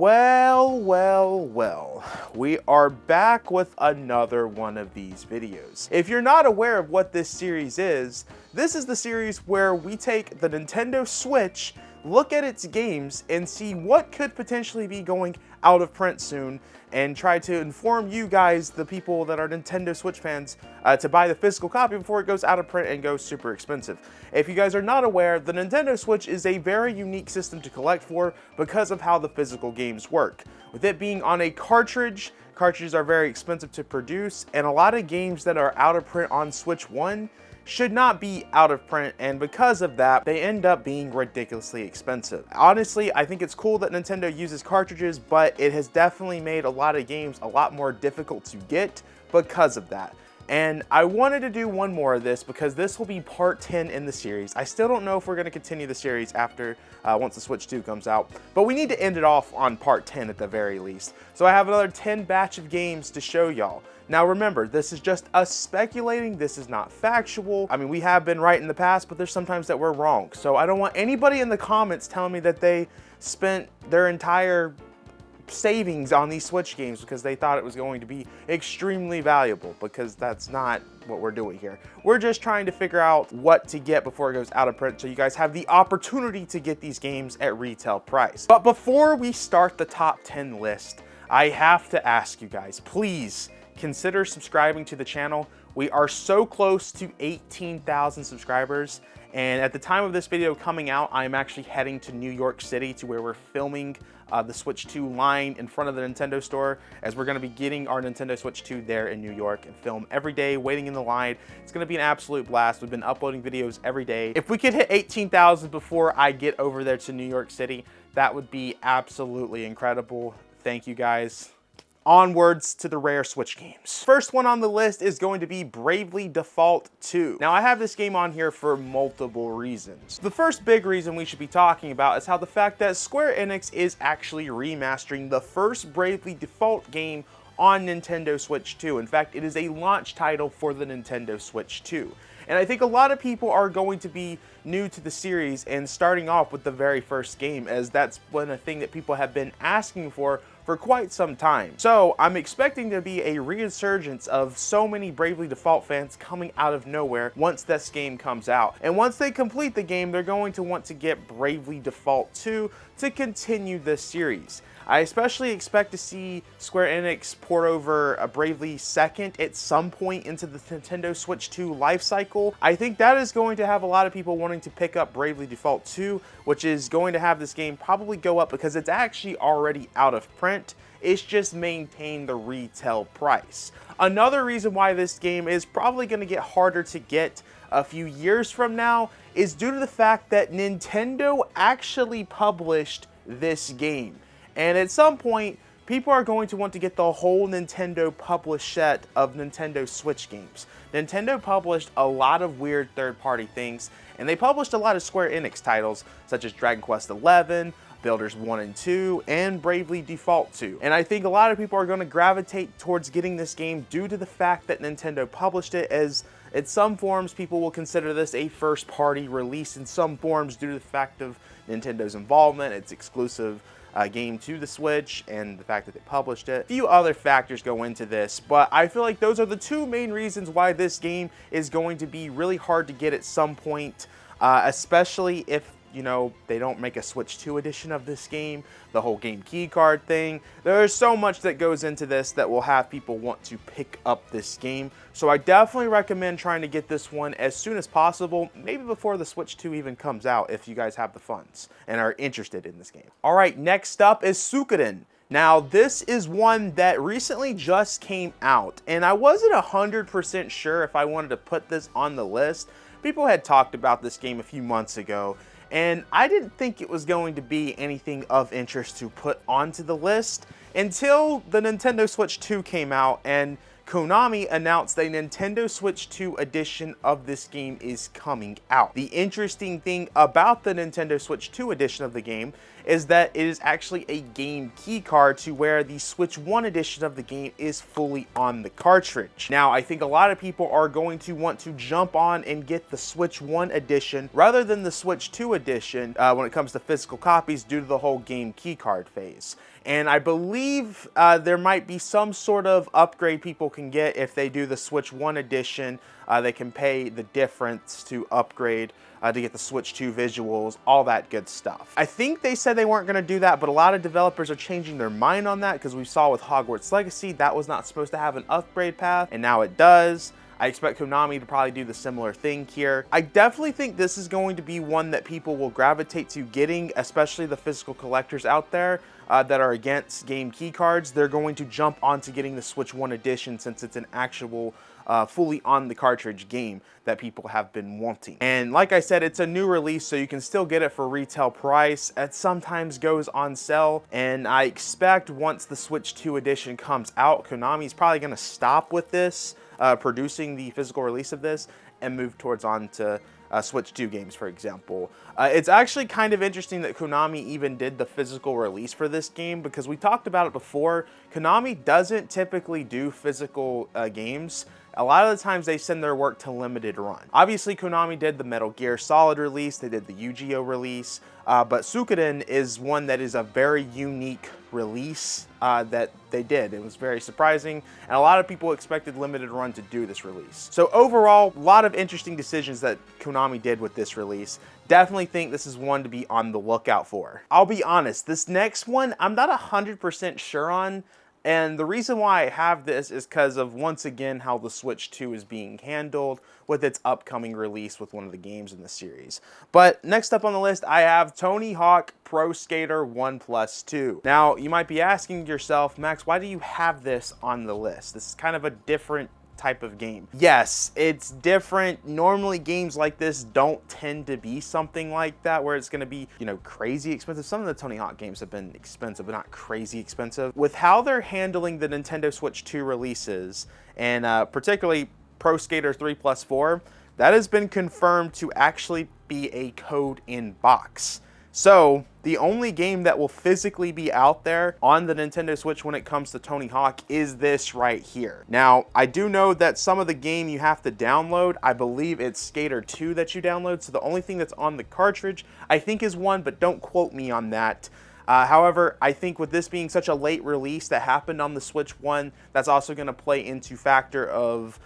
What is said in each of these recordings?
Well, we are back with another one of these videos. If you're not aware of what this series is, this is the series where we take the Nintendo Switch, look at its games, and see what could potentially be going out of print soon, and try to inform you guys, the people that are Nintendo Switch fans, to buy the physical copy before it goes out of print and goes super expensive. If you guys are not aware, the Nintendo Switch is a very unique system to collect for because of how the physical games work. With it being on a cartridge, cartridges are very expensive to produce, and a lot of games that are out of print on Switch 1 should not be out of print, and because of that, they end up being ridiculously expensive. Honestly, I think it's cool that Nintendo uses cartridges, but it has definitely made a lot of games a lot more difficult to get because of that. And I wanted to do one more of this because this will be part 10 in the series. I still don't know if we're going to continue the series after once the Switch 2 comes out, but we need to end it off on part 10 at the very least. So I have another 10 batch of games to show y'all. Now remember, this is just us speculating, this is not factual. I mean, we have been right in the past, but there's sometimes that we're wrong. So I don't want anybody in the comments telling me that they spent their entire savings on these Switch games because they thought it was going to be extremely valuable, because that's not what we're doing here. We're just trying to figure out what to get before it goes out of print so you guys have the opportunity to get these games at retail price. But before we start the top 10 list, I have to ask you guys, please consider subscribing to the channel. We are so close to 18,000 subscribers, and at the time of this video coming out, I'm actually heading to New York City to where we're filming the Switch 2 line in front of the Nintendo store, as we're going to be getting our Nintendo Switch 2 there in New York and film every day waiting in the line. It's going to be an absolute blast. We've been uploading videos every day. If we could hit 18,000 before I get over there to New York City, that would be absolutely incredible. Thank you guys. Onwards to the rare Switch games. First one on the list is going to be Bravely Default 2. Now I have this game on here for multiple reasons. The first big reason we should be talking about is how the fact that Square Enix is actually remastering the first Bravely Default game on Nintendo Switch 2. In fact, it is a launch title for the Nintendo Switch 2. And I think a lot of people are going to be new to the series and starting off with the very first game, as that's one a thing that people have been asking for quite some time. So I'm expecting to be a resurgence of so many Bravely Default fans coming out of nowhere once this game comes out. And once they complete the game, they're going to want to get Bravely Default 2 to continue this series. I especially expect to see Square Enix port over a Bravely 2nd at some point into the Nintendo Switch 2 life cycle. I think that is going to have a lot of people wanting to pick up Bravely Default 2, which is going to have this game probably go up because it's actually already out of print. It's just maintained the retail price. Another reason why this game is probably going to get harder to get a few years from now is due to the fact that Nintendo actually published this game. And at some point, people are going to want to get the whole Nintendo published set of Nintendo Switch games. Nintendo published a lot of weird third-party things, and they published a lot of Square Enix titles, such as Dragon Quest XI, Builders 1 and 2, and Bravely Default 2. And I think a lot of people are going to gravitate towards getting this game due to the fact that Nintendo published it, as in some forms people will consider this a first-party release in some forms due to the fact of Nintendo's involvement, its exclusive game to the Switch, and the fact that they published it. A few other factors go into this, but I feel like those are the two main reasons why this game is going to be really hard to get at some point, especially if, you know, they don't make a Switch 2 edition of this game, the whole game key card thing. There's so much that goes into this that will have people want to pick up this game. So I definitely recommend trying to get this one as soon as possible, maybe before the Switch 2 even comes out if you guys have the funds and are interested in this game. All right, next up is Suikoden. Now, this is one that recently just came out, and I wasn't 100% sure if I wanted to put this on the list. People had talked about this game a few months ago, and I didn't think it was going to be anything of interest to put onto the list until the Nintendo Switch 2 came out and Konami announced a Nintendo Switch 2 edition of this game is coming out. The interesting thing about the Nintendo Switch 2 edition of the game is that it is actually a game key card, to where the Switch 1 edition of the game is fully on the cartridge. Now, I think a lot of people are going to want to jump on and get the Switch 1 edition rather than the Switch 2 edition when it comes to physical copies, due to the whole game key card phase. And I believe there might be some sort of upgrade people can get if they do the Switch 1 edition. They can pay the difference to upgrade to get the Switch 2 visuals, all that good stuff. I think they said they weren't going to do that, but a lot of developers are changing their mind on that, because we saw with Hogwarts Legacy that was not supposed to have an upgrade path, and now it does. I expect Konami to probably do the similar thing here. I definitely think this is going to be one that people will gravitate to getting, especially the physical collectors out there that are against game key cards. They're going to jump onto getting the Switch 1 edition, since it's an actual fully on the cartridge game that people have been wanting. And like I said, it's a new release, so you can still get it for retail price. It sometimes goes on sale, and I expect once the Switch 2 edition comes out, Konami's probably going to stop with this, producing the physical release of this, and move towards on to Switch 2 games, for example. It's actually kind of interesting that Konami even did the physical release for this game, because we talked about it before. Konami doesn't typically do physical games. A lot of the times they send their work to limited run. Obviously, Konami did the Metal Gear Solid release, they did the Yu-Gi-Oh release, but Suikoden is one that is a very unique release that they did. It was very surprising, and a lot of people expected limited run to do this release. So overall, a lot of interesting decisions that Konami did with this release. Definitely think this is one to be on the lookout for. I'll be honest, this next one, I'm not 100% sure on. And the reason why I have this is because of, once again, how the Switch 2 is being handled with its upcoming release with one of the games in the series. But next up on the list, I have Tony Hawk Pro Skater 1+2. Now, you might be asking yourself, Max, why do you have this on the list? This is kind of a different type of game. Yes, it's different. Normally games like this don't tend to be something like that, where it's going to be, you know, crazy expensive. Some of the Tony Hawk games have been expensive, but not crazy expensive. With how they're handling the Nintendo Switch 2 releases, and particularly Pro Skater 3+4, that has been confirmed to actually be a code in box. So the only game that will physically be out there on the Nintendo Switch when it comes to Tony Hawk is this right here. Now, I do know that some of the game you have to download. I believe it's Skater 2 that you download. So the only thing that's on the cartridge, I think, is 1, but don't quote me on that. However, I think with this being such a late release that happened on the Switch 1, that's also going to play into factor of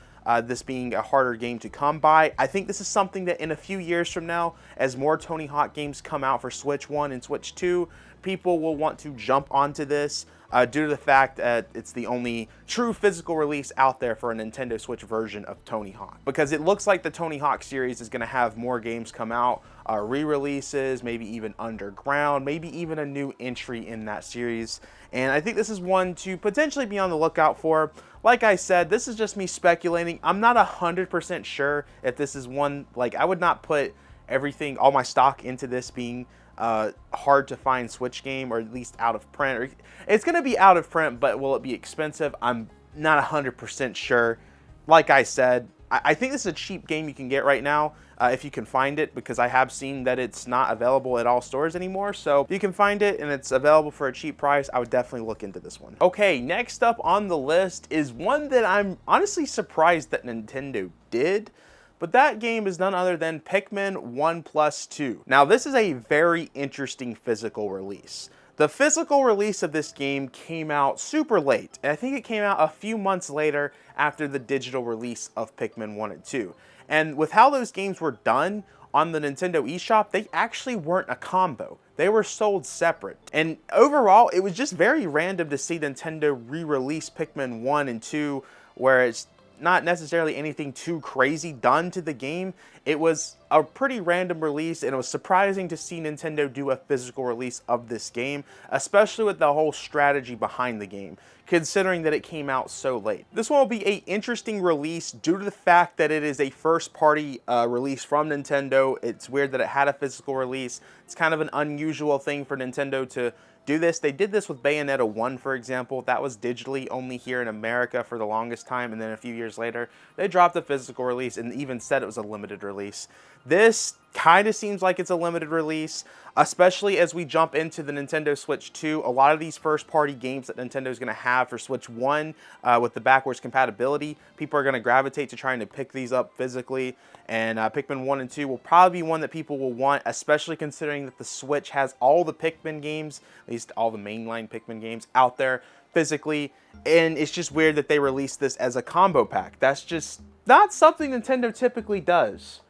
this being a harder game to come by. I think this is something that in a few years from now, as more Tony Hawk games come out for Switch 1 and Switch 2, people will want to jump onto this due to the fact that it's the only true physical release out there for a Nintendo Switch version of Tony Hawk. Because it looks like the Tony Hawk series is going to have more games come out, re-releases, maybe even Underground, maybe even a new entry in that series. And I think this is one to potentially be on the lookout for. Like I said, this is just me speculating. I'm not 100% sure if this is one, like, I would not put everything, all my stock into this being hard to find Switch game, or at least out of print. It's going to be out of print, but will it be expensive? I'm not 100% sure. Like I said, I think this is a cheap game you can get right now if you can find it, because I have seen that it's not available at all stores anymore. So if you can find it and it's available for a cheap price, I would definitely look into this one. Okay, next up on the list is one that I'm honestly surprised that Nintendo did. But that game is none other than Pikmin 1+2. Now, this is a very interesting physical release. The physical release of this game came out super late, and I think it came out a few months later after the digital release of Pikmin 1 and 2. And with how those games were done on the Nintendo eShop, they actually weren't a combo. They were sold separate. And overall, it was just very random to see Nintendo re-release Pikmin 1 and 2, where it's not necessarily anything too crazy done to the game. It was a pretty random release, and it was surprising to see Nintendo do a physical release of this game, especially with the whole strategy behind the game, considering that it came out so late. This one will be an interesting release due to the fact that it is a first-party release from Nintendo. It's weird that it had a physical release. It's kind of an unusual thing for Nintendo to do this. They did this with Bayonetta 1, for example. That was digitally only here in America for the longest time, and then a few years later, they dropped a physical release and even said it was a limited release. This kind of seems like it's a limited release, especially as we jump into the Nintendo Switch 2. A lot of these first-party games that Nintendo is going to have for Switch 1 with the backwards compatibility, people are going to gravitate to trying to pick these up physically. And Pikmin 1 and 2 will probably be one that people will want, especially considering that the Switch has all the Pikmin games, at least all the mainline Pikmin games out there physically. And it's just weird that they released this as a combo pack. That's just not something Nintendo typically does.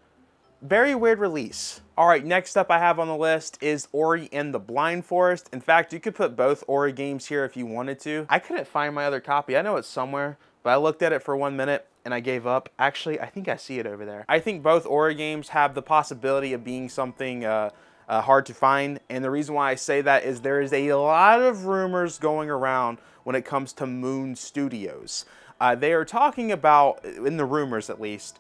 Very weird release. All right, next up I have on the list is Ori and the Blind Forest. In fact, you could put both Ori games here if you wanted to. I couldn't find my other copy. I know it's somewhere, but I looked at it for 1 minute and I gave up. Actually, I think I see it over there. I think both Ori games have the possibility of being something hard to find. And the reason why I say that is there is a lot of rumors going around when it comes to Moon Studios. They are talking about, in the rumors at least,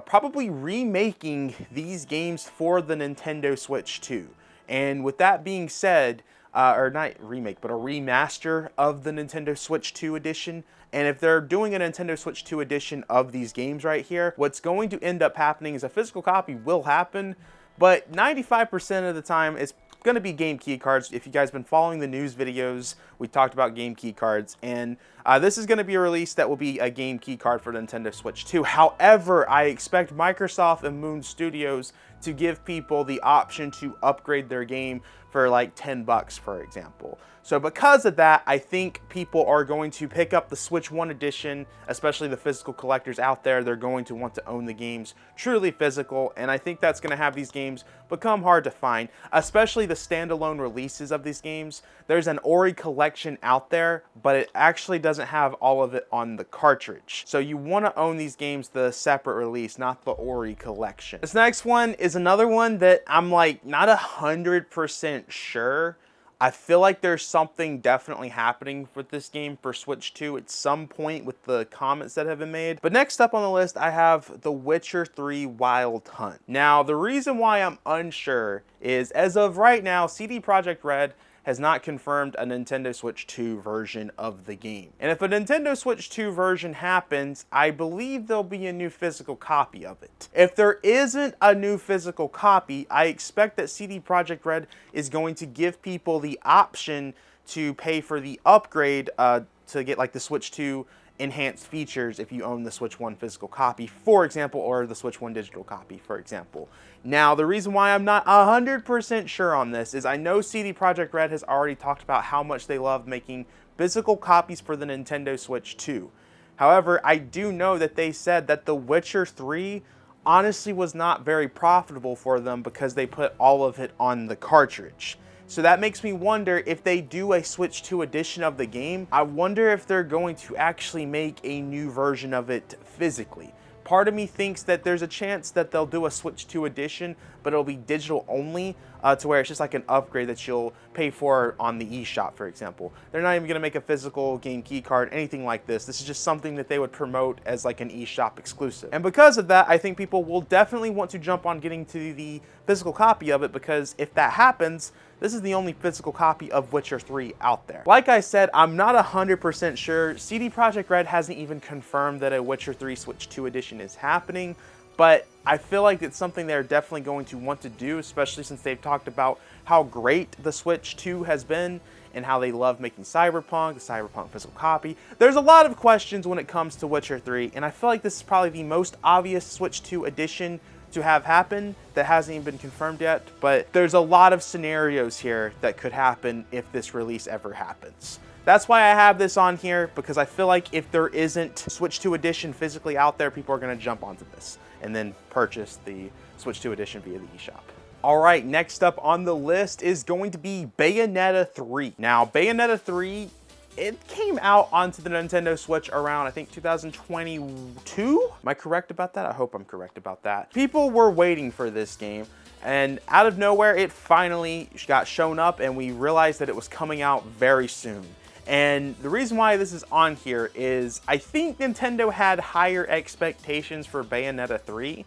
probably remaking these games for the Nintendo Switch 2. And with that being said, or not remake, but a remaster of the Nintendo Switch 2 edition. And if they're doing a Nintendo Switch 2 edition of these games right here, what's going to end up happening is a physical copy will happen, but 95% of the time it's going to be game key cards. If you guys have been following the news videos, we talked about game key cards, and this is going to be a release that will be a game key card for Nintendo Switch 2. However, I expect Microsoft and Moon Studios to give people the option to upgrade their game for like 10 bucks, for example. So because of that, I think people are going to pick up the Switch 1 edition, especially the physical collectors out there. They're going to want to own the games truly physical, and I think that's going to have these games become hard to find, especially the standalone releases of these games. There's an Ori collection out there, but it actually doesn't have all of it on the cartridge. So you want to own these games the separate release, not the Ori collection. This next one is another one that I'm like not 100% sure. I feel like there's something definitely happening with this game for Switch 2 at some point with the comments that have been made. But next up on the list, I have The Witcher 3 Wild Hunt. Now, the reason why I'm unsure is, as of right now, CD Projekt Red has not confirmed a Nintendo Switch 2 version of the game. And if a Nintendo Switch 2 version happens, I believe there'll be a new physical copy of it. If there isn't a new physical copy, I expect that CD Projekt Red is going to give people the option to pay for the upgrade to get like the Switch 2 enhanced features if you own the Switch 1 physical copy, for example, or the Switch 1 digital copy, for example. Now, the reason why I'm not 100% sure on this is I know CD Projekt Red has already talked about how much they love making physical copies for the Nintendo Switch 2. However, I do know that they said that The Witcher 3 honestly was not very profitable for them because they put all of it on the cartridge. So that makes me wonder if they do a Switch 2 edition of the game, I wonder if they're going to actually make a new version of it physically. Part of me thinks that there's a chance that they'll do a Switch 2 edition, but it'll be digital only, to where it's just like an upgrade that you'll pay for on the eShop, for example. They're not even going to make a physical game key card, anything like this. This is just something that they would promote as like an eShop exclusive. And because of that, I think people will definitely want to jump on getting to the physical copy of it, because if that happens, this is the only physical copy of Witcher 3 out there. Like I said, I'm not 100% sure. CD Projekt Red hasn't even confirmed that a Witcher 3 Switch 2 edition is happening, but I feel like it's something they're definitely going to want to do, especially since they've talked about how great the Switch 2 has been and how they love making Cyberpunk, the Cyberpunk physical copy. There's a lot of questions when it comes to Witcher 3, and I feel like this is probably the most obvious Switch 2 edition to have happen that hasn't even been confirmed yet, but there's a lot of scenarios here that could happen if this release ever happens. That's why I have this on here, because I feel like if there isn't Switch 2 edition physically out there, people are going to jump onto this and then purchase the Switch 2 edition via the eShop. All right, next up on the list is going to be Bayonetta 3. Now, Bayonetta 3, it came out onto the Nintendo Switch around, I think, 2022? Am I correct about that? I hope I'm correct about that. People were waiting for this game, and out of nowhere, it finally got shown up, and we realized that it was coming out very soon. And the reason why this is on here is I think Nintendo had higher expectations for Bayonetta 3,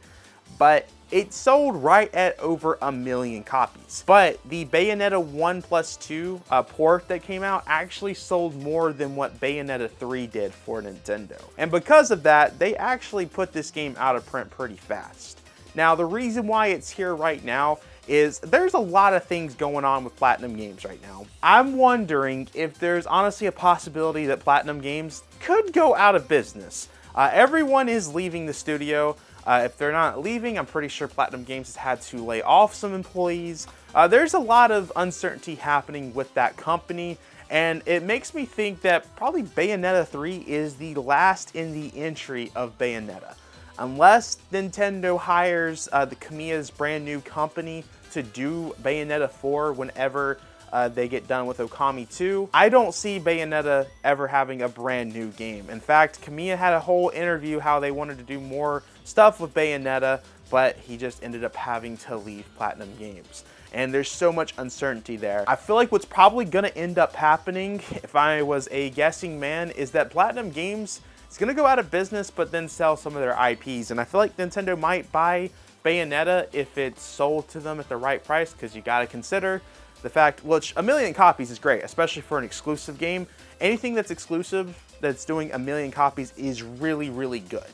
but it sold right at over 1 million copies. But the Bayonetta 1+2 port that came out actually sold more than what Bayonetta 3 did for Nintendo. And because of that, they actually put this game out of print pretty fast. Now, the reason why it's here right now is there's a lot of things going on with Platinum Games right now. I'm wondering if there's honestly a possibility that Platinum Games could go out of business. Everyone is leaving the studio. If they're not leaving, I'm pretty sure Platinum Games has had to lay off some employees. There's a lot of uncertainty happening with that company, and it makes me think that probably Bayonetta 3 is the last in the entry of Bayonetta. Unless Nintendo hires the Kamiya's brand new company to do Bayonetta 4 whenever they get done with Okami 2, I don't see Bayonetta ever having a brand new game. In fact, Kamiya had a whole interview how they wanted to do more stuff with Bayonetta, but he just ended up having to leave Platinum Games. And there's so much uncertainty there. I feel like what's probably gonna end up happening, if I was a guessing man, is that Platinum Games is gonna go out of business, but then sell some of their IPs. And I feel like Nintendo might buy Bayonetta if it's sold to them at the right price, because you gotta consider the fact, which 1 million copies is great, especially for an exclusive game. Anything that's exclusive that's doing 1 million copies is really, really good.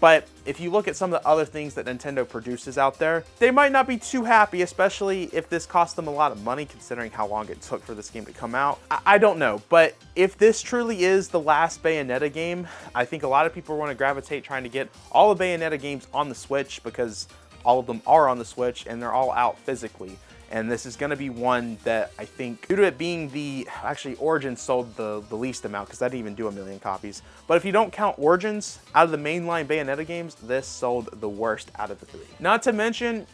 But if you look at some of the other things that Nintendo produces out there, they might not be too happy, especially if this cost them a lot of money, considering how long it took for this game to come out. I don't know, but if this truly is the last Bayonetta game, I think a lot of people want to gravitate trying to get all the Bayonetta games on the Switch, because all of them are on the Switch and they're all out physically. And this is going to be one that I think, due to it being actually Origins sold the least amount, because that didn't even do 1 million copies. But if you don't count Origins, out of the mainline Bayonetta games, this sold the worst out of the 3. Not to mention,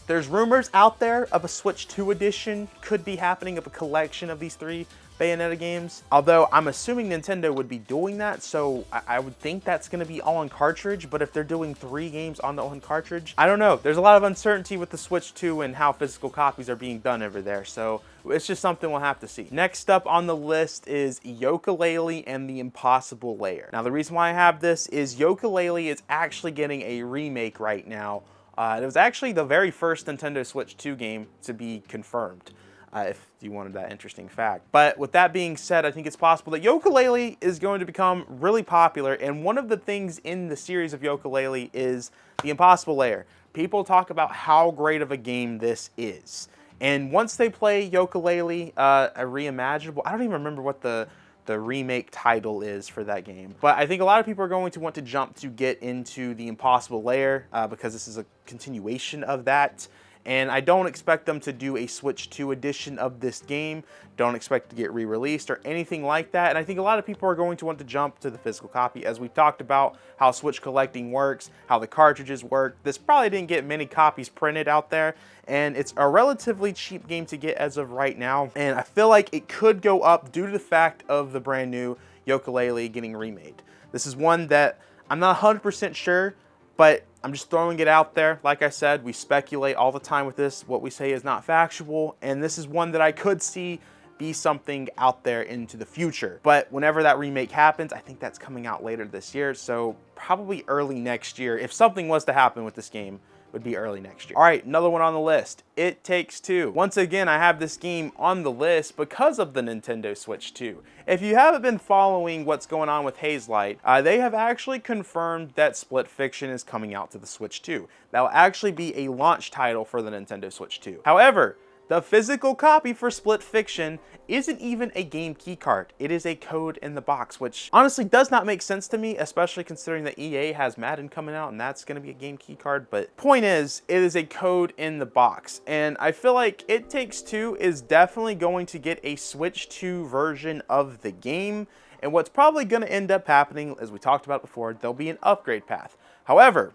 there's rumors out there of a Switch 2 edition could be happening, of a collection of these 3 Bayonetta games. Although I'm assuming Nintendo would be doing that, so I would think that's going to be all on cartridge. But if they're doing 3 games on the on cartridge, I don't know. There's a lot of uncertainty with the Switch 2 and how physical copies are being done over there. So it's just something we'll have to see. Next up on the list is Yokulele and the Impossible Lair. Now, the reason why I have this is Yokulele is actually getting a remake right now. It was actually the very first Nintendo Switch 2 game to be confirmed. If you wanted that interesting fact. But with that being said, I think it's possible that Yokulele is going to become really popular, and one of the things in the series of Yokulele is the Impossible Lair. People talk about how great of a game this is. And once they play Yokulele, a reimaginable, I don't even remember what the remake title is for that game. But I think a lot of people are going to want to jump to get into the Impossible Lair because this is a continuation of that. And I don't expect them to do a Switch 2 edition of this game. Don't expect to get re-released or anything like that. And I think a lot of people are going to want to jump to the physical copy, as we've talked about how Switch collecting works, how the cartridges work. This probably didn't get many copies printed out there, and it's a relatively cheap game to get as of right now. And I feel like it could go up due to the fact of the brand new Yokulele getting remade. This is one that I'm not 100% sure, but I'm just throwing it out there. Like I said, we speculate all the time with this. What we say is not factual, and this is one that I could see be something out there into the future. But whenever that remake happens, I think that's coming out later this year, so probably early next year. If something was to happen with this game, would be early next year. All right, another one on the list, It Takes Two. Once again, I have this game on the list because of the Nintendo Switch 2. If you haven't been following what's going on with Hazelight, they have actually confirmed that Split Fiction is coming out to the Switch 2. That will actually be a launch title for the Nintendo Switch 2. However, the physical copy for Split Fiction isn't even a game keycard. It is a code in the box, which honestly does not make sense to me, especially considering that EA has Madden coming out and that's gonna be a game keycard. But point is, it is a code in the box. And I feel like It Takes Two is definitely going to get a Switch 2 version of the game. And what's probably gonna end up happening, as we talked about before, there'll be an upgrade path. However,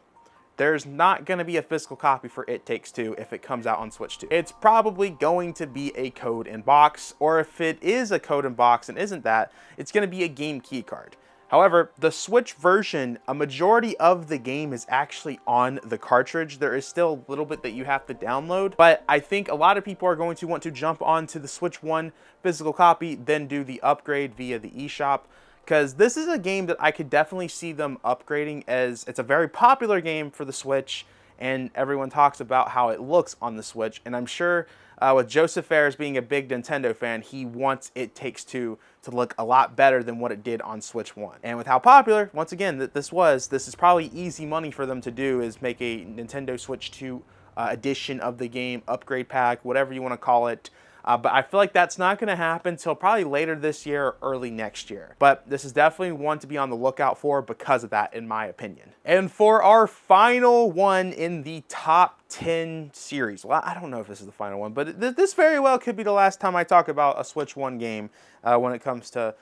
there's not going to be a physical copy for It Takes Two if it comes out on Switch 2. It's probably going to be a code in box, or if it is a code in box and isn't that, it's going to be a game keycard. However, the Switch version, a majority of the game is actually on the cartridge. There is still a little bit that you have to download, but I think a lot of people are going to want to jump onto the Switch 1 physical copy, then do the upgrade via the eShop. Because this is a game that I could definitely see them upgrading, as it's a very popular game for the Switch, and everyone talks about how it looks on the Switch, and I'm sure with Joseph Fares being a big Nintendo fan, he wants It Takes Two to look a lot better than what it did on Switch 1. And with how popular, once again, that this is probably easy money for them to do, is make a Nintendo Switch 2 edition of the game, upgrade pack, whatever you want to call it. But I feel like that's not going to happen until probably later this year or early next year. But this is definitely one to be on the lookout for because of that, in my opinion. And for our final one in the top 10 series, well, I don't know if this is the final one, but this very well could be the last time I talk about a Switch 1 game when it comes to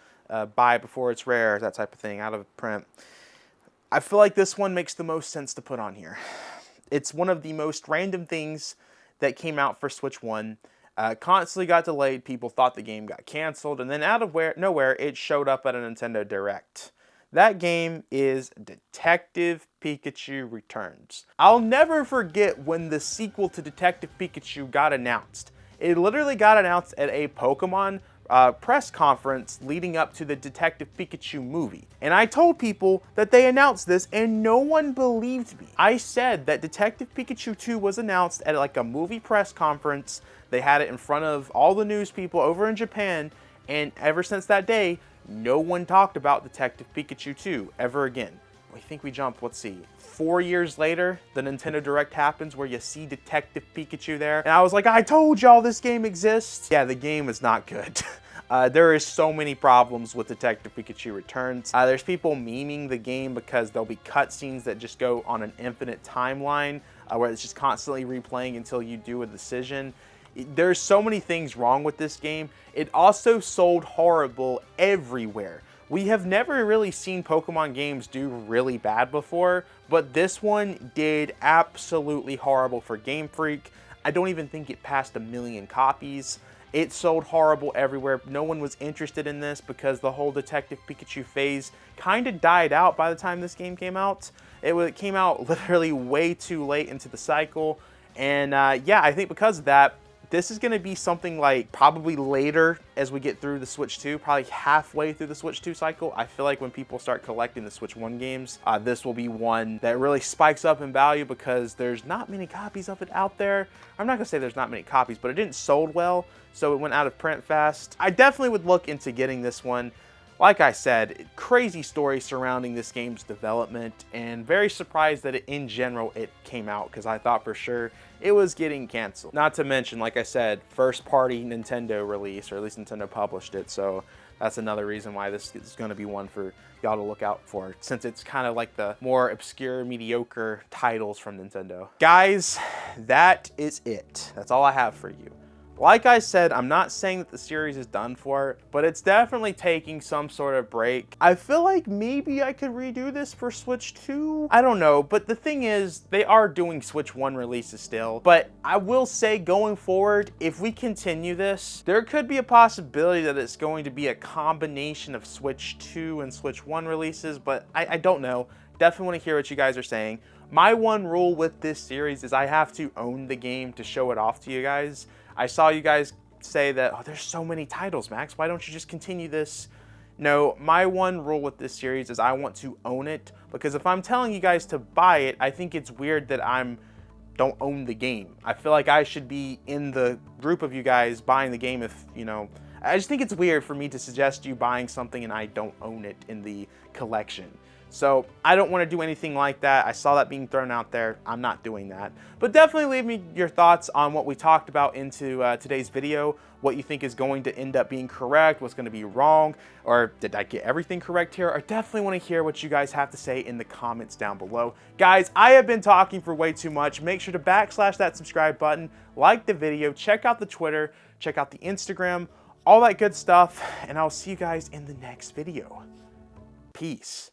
buy before it's rare, that type of thing, out of print. I feel like this one makes the most sense to put on here. It's one of the most random things that came out for Switch 1. Constantly got delayed, people thought the game got canceled, and then out of nowhere, it showed up at a Nintendo Direct. That game is Detective Pikachu Returns. I'll never forget when the sequel to Detective Pikachu got announced. It literally got announced at a Pokemon press conference leading up to the Detective Pikachu movie. And I told people that they announced this and no one believed me. I said that Detective Pikachu 2 was announced at like a movie press conference. They had it in front of all the news people over in Japan, and ever since that day, no one talked about Detective Pikachu 2 ever again. I think we jumped, let's see, 4 years later, the Nintendo Direct happens where you see Detective Pikachu there. And I was like, I told y'all this game exists. Yeah, the game is not good. There is so many problems with Detective Pikachu Returns. There's people memeing the game because there'll be cutscenes that just go on an infinite timeline where it's just constantly replaying until you do a decision. There's so many things wrong with this game. It also sold horrible everywhere. We have never really seen Pokemon games do really bad before, but this one did absolutely horrible for Game Freak. I don't even think it passed 1 million copies. It sold horrible everywhere. No one was interested in this because the whole Detective Pikachu phase kind of died out by the time this game came out. It came out literally way too late into the cycle. And yeah, I think because of that, this is going to be something like probably later as we get through the Switch 2, probably halfway through the Switch 2 cycle. I feel like when people start collecting the Switch 1 games, this will be one that really spikes up in value because there's not many copies of it out there. I'm not going to say there's not many copies, but it didn't sold well, so it went out of print fast. I definitely would look into getting this one. Like I said, crazy story surrounding this game's development, and very surprised that in general it came out because I thought for sure it was getting canceled. Not to mention, like I said, first party Nintendo release, or at least Nintendo published it, so that's another reason why this is going to be one for y'all to look out for, since it's kind of like the more obscure, mediocre titles from Nintendo. Guys, that is it. That's all I have for you. Like I said, I'm not saying that the series is done for, but it's definitely taking some sort of break. I feel like maybe I could redo this for Switch 2. I don't know, but the thing is, they are doing Switch 1 releases still. But I will say going forward, if we continue this, there could be a possibility that it's going to be a combination of Switch 2 and Switch 1 releases, but I don't know. Definitely want to hear what you guys are saying. My one rule with this series is I have to own the game to show it off to you guys. I saw you guys say that, oh, there's so many titles, Max. Why don't you just continue this? No, my one rule with this series is I want to own it, because if I'm telling you guys to buy it, I think it's weird that don't own the game. I feel like I should be in the group of you guys buying the game if, you know, I just think it's weird for me to suggest you buying something and I don't own it in the collection. So I don't want to do anything like that. I saw that being thrown out there. I'm not doing that. But definitely leave me your thoughts on what we talked about into today's video, what you think is going to end up being correct, what's going to be wrong, or did I get everything correct here? I definitely want to hear what you guys have to say in the comments down below. Guys, I have been talking for way too much. Make sure to backslash that subscribe button, like the video, check out the Twitter, check out the Instagram, all that good stuff, and I'll see you guys in the next video. Peace.